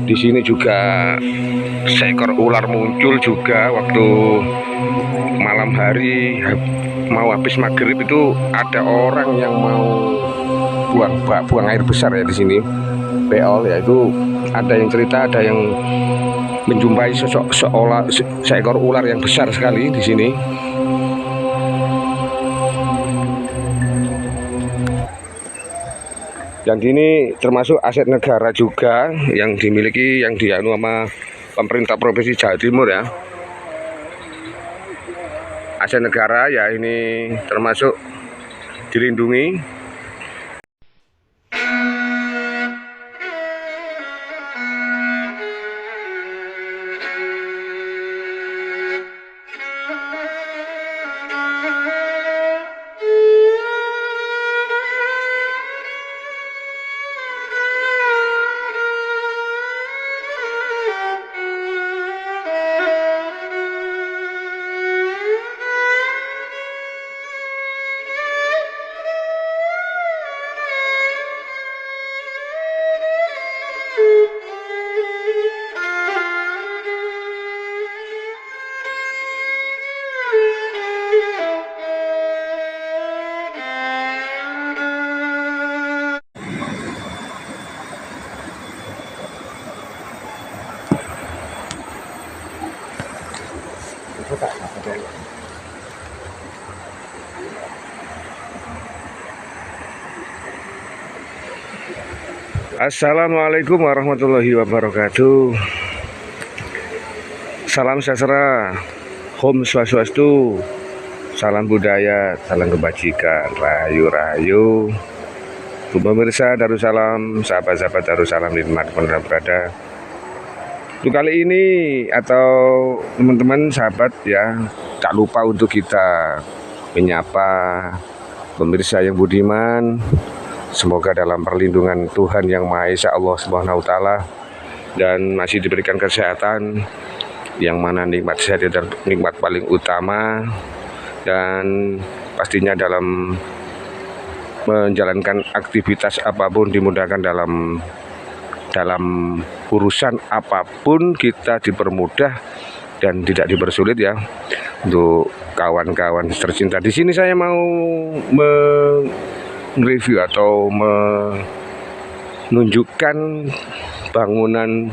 Di sini juga seekor ular muncul juga waktu malam hari mau habis maghrib itu ada orang yang mau buang air besar ya di sini beol ya, itu ada yang cerita ada yang menjumpai seekor ular yang besar sekali di sini. Dan ini termasuk aset negara juga yang dimiliki, yang dianu sama pemerintah Provinsi Jawa Timur ya. Aset negara ya, ini termasuk dilindungi. Assalamualaikum warahmatullahi wabarakatuh. Salam sejahtera, Om Swastiastu, salam budaya, salam kebajikan, rahayu. Pemirsa Darussalam, sahabat-sahabat Darussalam di tempat Anda berada. Untuk kali ini atau teman-teman sahabat ya, tak lupa untuk kita menyapa pemirsa yang budiman. Semoga dalam perlindungan Tuhan Yang Maha Esa Allah Subhanahu wa Ta'ala, dan masih diberikan kesehatan, yang mana nikmat sehat dan nikmat paling utama, dan pastinya dalam menjalankan aktivitas apapun dimudahkan, dalam urusan apapun kita dipermudah dan tidak dipersulit ya. Untuk kawan-kawan tercinta, di sini saya mau review atau menunjukkan bangunan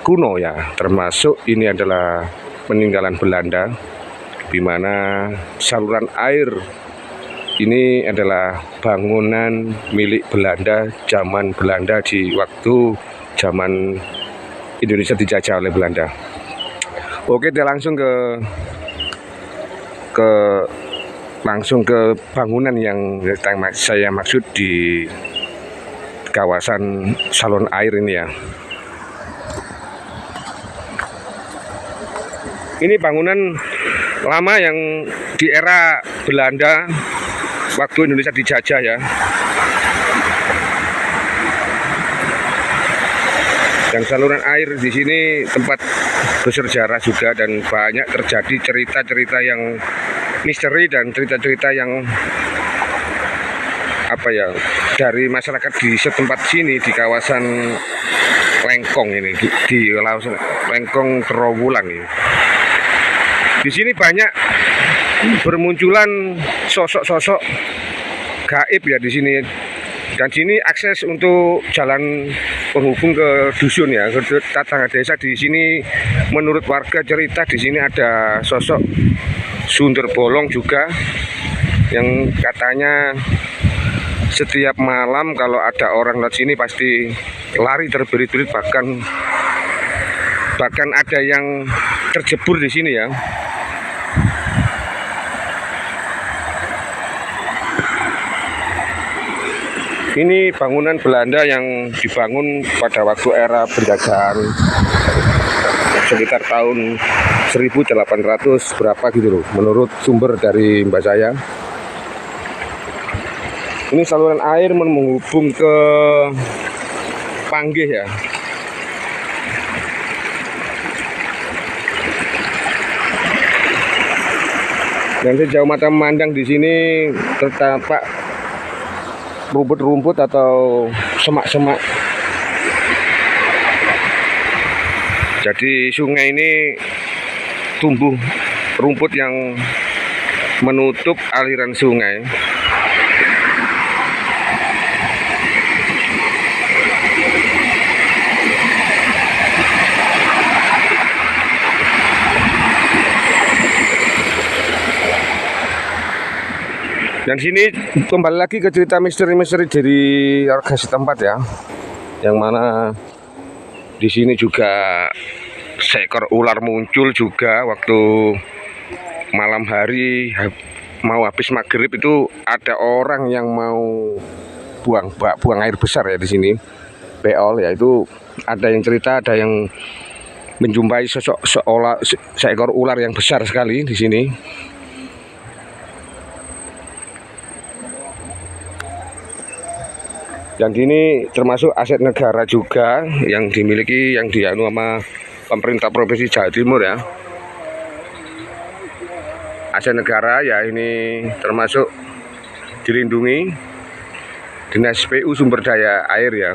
kuno ya, termasuk ini adalah peninggalan Belanda, di mana saluran air ini adalah bangunan milik Belanda, zaman Belanda, di waktu zaman Indonesia dijajah oleh Belanda. Oke, kita langsung ke bangunan yang saya maksud di kawasan salon air ini ya. Ini bangunan lama yang di era Belanda waktu Indonesia dijajah ya. Dan saluran air di sini tempat bersejarah juga, dan banyak terjadi cerita-cerita yang misteri dan cerita-cerita yang dari masyarakat di setempat sini, di kawasan Lengkong ini, di Lengkong Trowulan ini. Di sini banyak bermunculan sosok-sosok gaib ya di sini. Dan sini akses untuk jalan penghubung ke dusun ya, ke tetangga desa. Di sini menurut warga cerita di sini ada sosok Sundar Bolong juga, yang katanya setiap malam kalau ada orang lewat sini pasti lari terberit-berit, bahkan ada yang terjebur di sini ya. Ini bangunan Belanda yang dibangun pada waktu era penjajahan sekitar tahun 1800 berapa gitu loh, menurut sumber dari mbak saya. Ini saluran air menghubung ke Panggih ya. Dan sejauh mata memandang di sini terdapat rumput-rumput atau semak-semak. Jadi sungai ini tumbuh rumput yang menutup aliran sungai. Dan sini kembali lagi ke cerita misteri-misteri dari warga setempat ya, yang mana di sini juga seekor ular muncul juga waktu malam hari mau habis maghrib. Itu ada orang yang mau buang air besar ya di sini, beol ya. Itu ada yang cerita, ada yang menjumpai seekor ular yang besar sekali di sini. Dan ini termasuk aset negara juga yang dimiliki, yang dianu sama pemerintah Provinsi Jawa Timur ya. Aset negara ya, ini termasuk dilindungi Dinas PU Sumber Daya Air ya.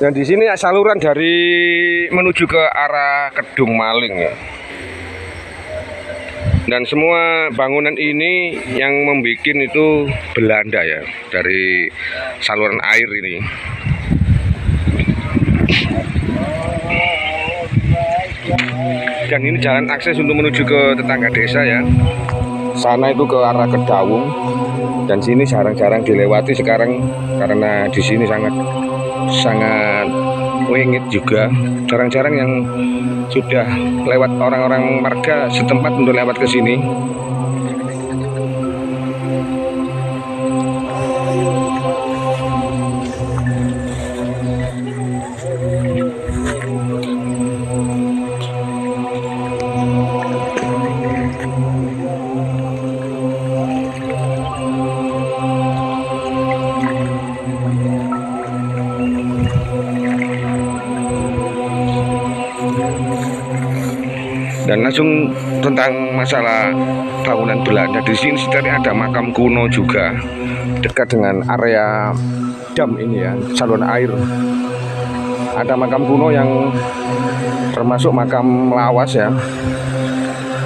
Dan di sini saluran dari menuju ke arah Kedung Maling ya. Dan semua bangunan ini yang membuat itu Belanda ya, dari saluran air ini. Dan ini jalan akses untuk menuju ke tetangga desa ya. Sana itu ke arah Kedawung, dan sini jarang-jarang dilewati sekarang karena di sini sangat wengit juga. Jarang-jarang yang sudah lewat, orang-orang warga setempat untuk lewat ke sini. Dan langsung tentang masalah bangunan Belanda, di sini sebenarnya ada makam kuno juga dekat dengan area dam ini ya, saluran air. Ada makam kuno yang termasuk makam lawas ya.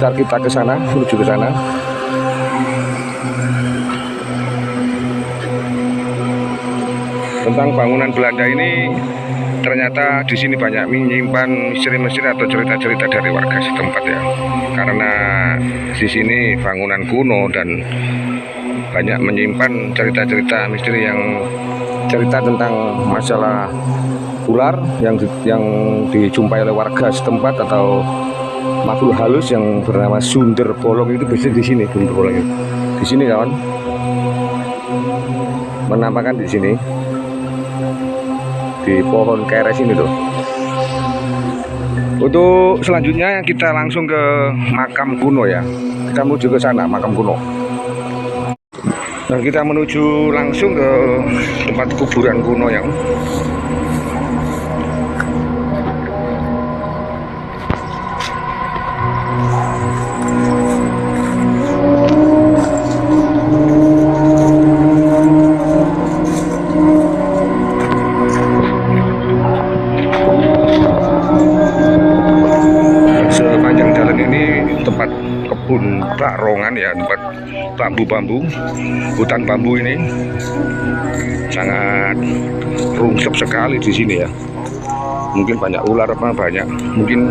Ntar kita ke sana, menuju ke sana. Tentang bangunan Belanda ini, ternyata di sini banyak menyimpan misteri-misteri atau cerita-cerita dari warga setempat ya. Karena di sini bangunan kuno dan banyak menyimpan cerita-cerita misteri yang cerita tentang masalah ular yang dijumpai oleh warga setempat atau makhluk halus yang bernama Sundel Bolong. Itu biasanya di sini, Sundel Bolong itu. Di sini kawan, menampakkan di sini. Di pohon keres ini tuh. Untuk selanjutnya kita langsung ke makam kuno ya. Kita menuju ke sana, makam kuno. Dan kita menuju langsung ke tempat kuburan kuno yang kebun barongan ya, tempat bambu-bambu, hutan bambu ini sangat rungsep sekali di sini ya. Mungkin banyak ular apa banyak, mungkin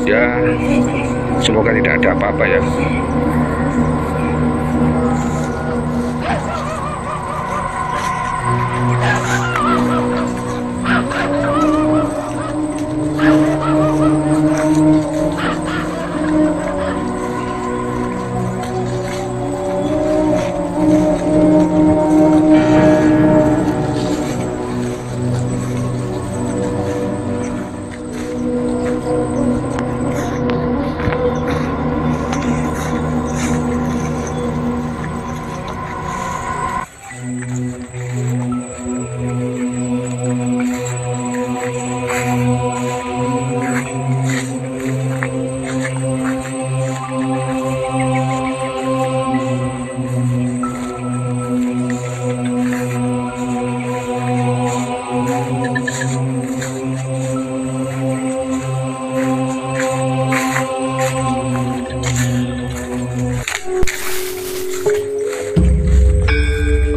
ya, semoga tidak ada apa-apa ya.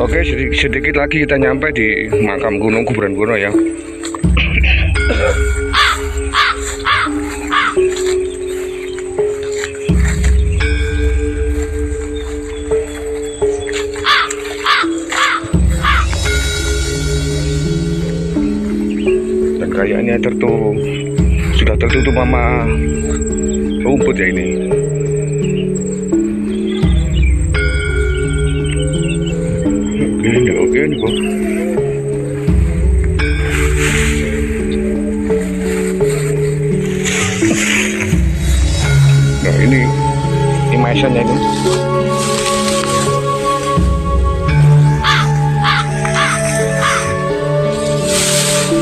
Oke, sedikit lagi kita nyampe di makam kuno, kuburan kuno ya. Dan kayaknya sudah tertutup sama rumput ya ini. Oke ini kok. Nah ini maisonnya ini.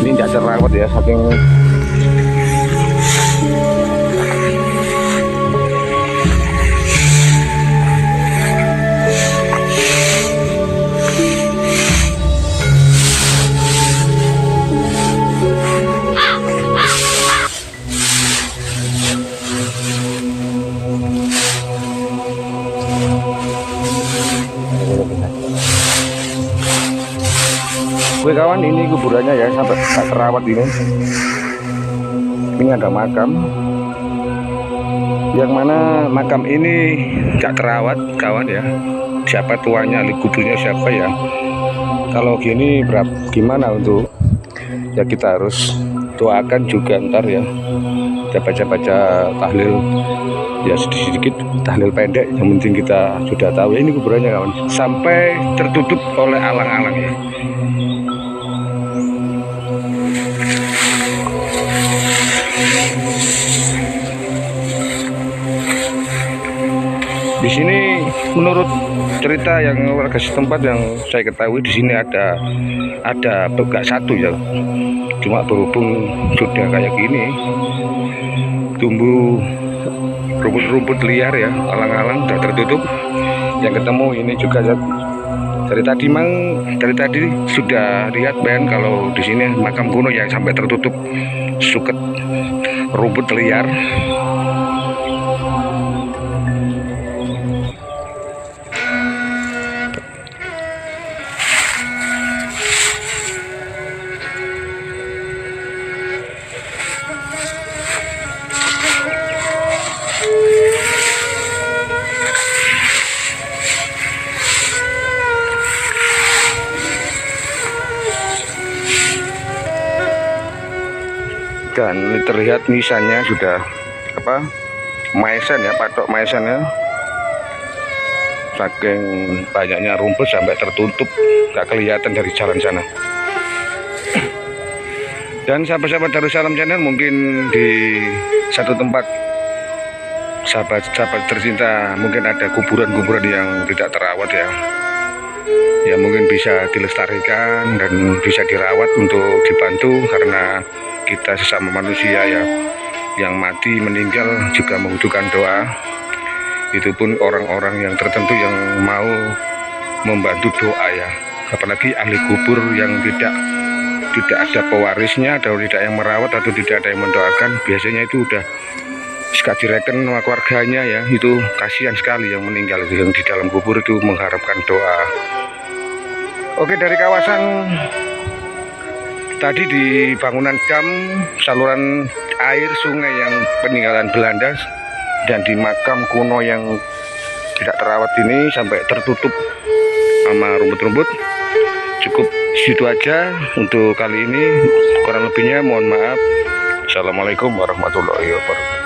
Ini tidak terawat ya, saking Oke kawan, ini kuburannya ya, sampai tak terawat ini. Ini ada makam, yang mana makam ini tak terawat kawan ya. Siapa tuanya, kuburnya siapa ya? Kalau gini gimana untuk ya, kita harus doakan juga ntar ya. Kita baca-baca tahlil ya, sedikit tahlil pendek. Yang penting kita sudah tahu ini kuburannya kawan. Sampai tertutup oleh alang-alang ya. Di sini menurut cerita yang warga setempat yang saya ketahui, di sini ada gak satu ya. Cuma berhubung sudah kayak gini, tumbuh rumput-rumput liar ya, alang-alang sudah tertutup. Yang ketemu ini juga ya, dari tadi sudah lihat Ben kalau di sini makam kuno yang sampai tertutup suket rumput liar. Dan terlihat nisannya sudah maesan ya, patok maesannya. Saking banyaknya rumput sampai tertutup, gak kelihatan dari jalan sana. Dan sahabat-sahabat Darussalam Channel, mungkin di satu tempat sahabat-sahabat tercinta mungkin ada kuburan-kuburan yang tidak terawat ya. Ya mungkin bisa dilestarikan dan bisa dirawat untuk dibantu, karena kita sesama manusia ya, yang mati meninggal juga membutuhkan doa. Itu pun orang-orang yang tertentu yang mau membantu doa ya, apalagi ahli kubur yang tidak ada pewarisnya atau tidak yang merawat atau tidak ada yang mendoakan. Biasanya itu udah sekali direken sama keluarganya ya, itu kasihan sekali yang meninggal yang di dalam kubur itu mengharapkan doa. Oke, dari kawasan tadi di bangunan dam, saluran air sungai yang peninggalan Belanda, dan di makam kuno yang tidak terawat ini sampai tertutup sama rumput-rumput. Cukup situ aja untuk kali ini, kurang lebihnya mohon maaf. Assalamualaikum warahmatullahi wabarakatuh.